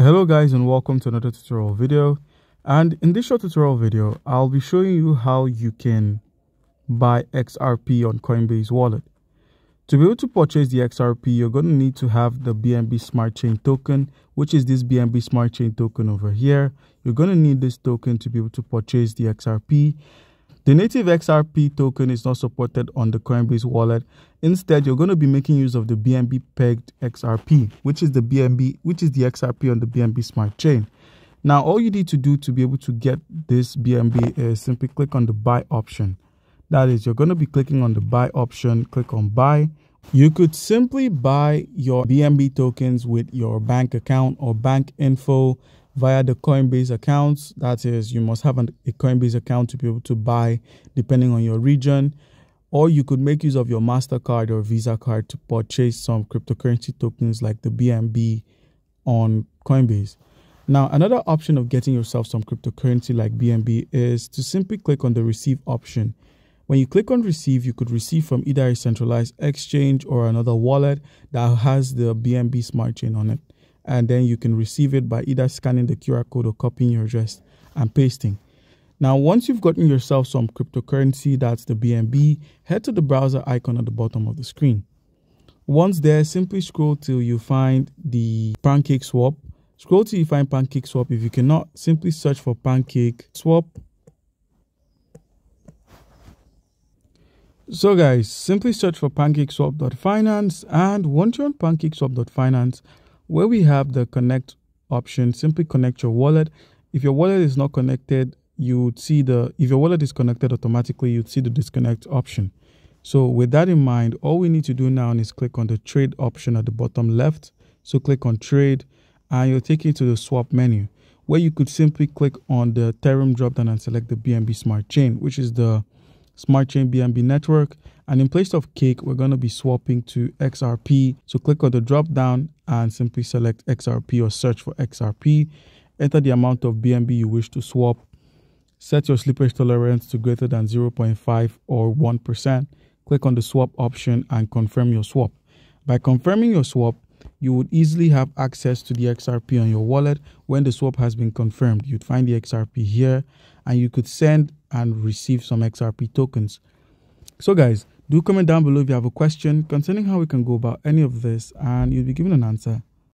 Hello guys, and welcome to another tutorial video. And in this short tutorial video, I'll be showing you how you can buy XRP on Coinbase Wallet. To be able to purchase the XRP, you're going to need to have the BNB Smart Chain token, which is this BNB Smart Chain token over here. You're going to need this token to be able to purchase the XRP. The native XRP token is not supported on the Coinbase wallet. Instead, you're going to be making use of the BNB pegged XRP, which is the XRP on the BNB Smart Chain. Now, all you need to do to be able to get this BNB is simply click on the buy option. That is, you're going to be clicking on the buy option, click on buy. You could simply buy your BNB tokens with your bank account or bank info via the Coinbase accounts. That is, you must have a Coinbase account to be able to buy depending on your region. Or you could make use of your MasterCard or Visa card to purchase some cryptocurrency tokens like the BNB on Coinbase. Now, another option of getting yourself some cryptocurrency like BNB is to simply click on the receive option. When you click on receive, you could receive from either a centralized exchange or another wallet that has the BNB Smart Chain on it. And then you can receive it by either scanning the QR code or copying your address and pasting. Now, once you've gotten yourself some cryptocurrency, that's the BNB, head to the browser icon at the bottom of the screen. Once there, simply scroll till you find the Pancake Swap. Scroll till you find Pancake Swap. If you cannot, simply search for Pancake Swap. So guys, simply search for pancakeswap.finance, and once you're on pancakeswap.finance, where we have the connect option, simply connect your wallet. If your wallet is not connected, you would see if your wallet is connected automatically, you'd see the disconnect option. So with that in mind, all we need to do now is click on the trade option at the bottom left. So click on trade and you'll take you to the swap menu, where you could simply click on the Ethereum dropdown and select the BNB Smart Chain, which is the Smart Chain BNB network. And in place of cake, we're going to be swapping to XRP. So click on the drop down and simply select XRP or search for XRP. Enter the amount of BNB you wish to swap. Set your slippage tolerance to greater than 0.5 or 1%. Click on the swap option and confirm your swap. By confirming your swap, you would easily have access to the XRP on your wallet. When the swap has been confirmed, you'd find the XRP here and you could send and receive some XRP tokens. So guys, do comment down below if you have a question concerning how we can go about any of this, and you'll be given an answer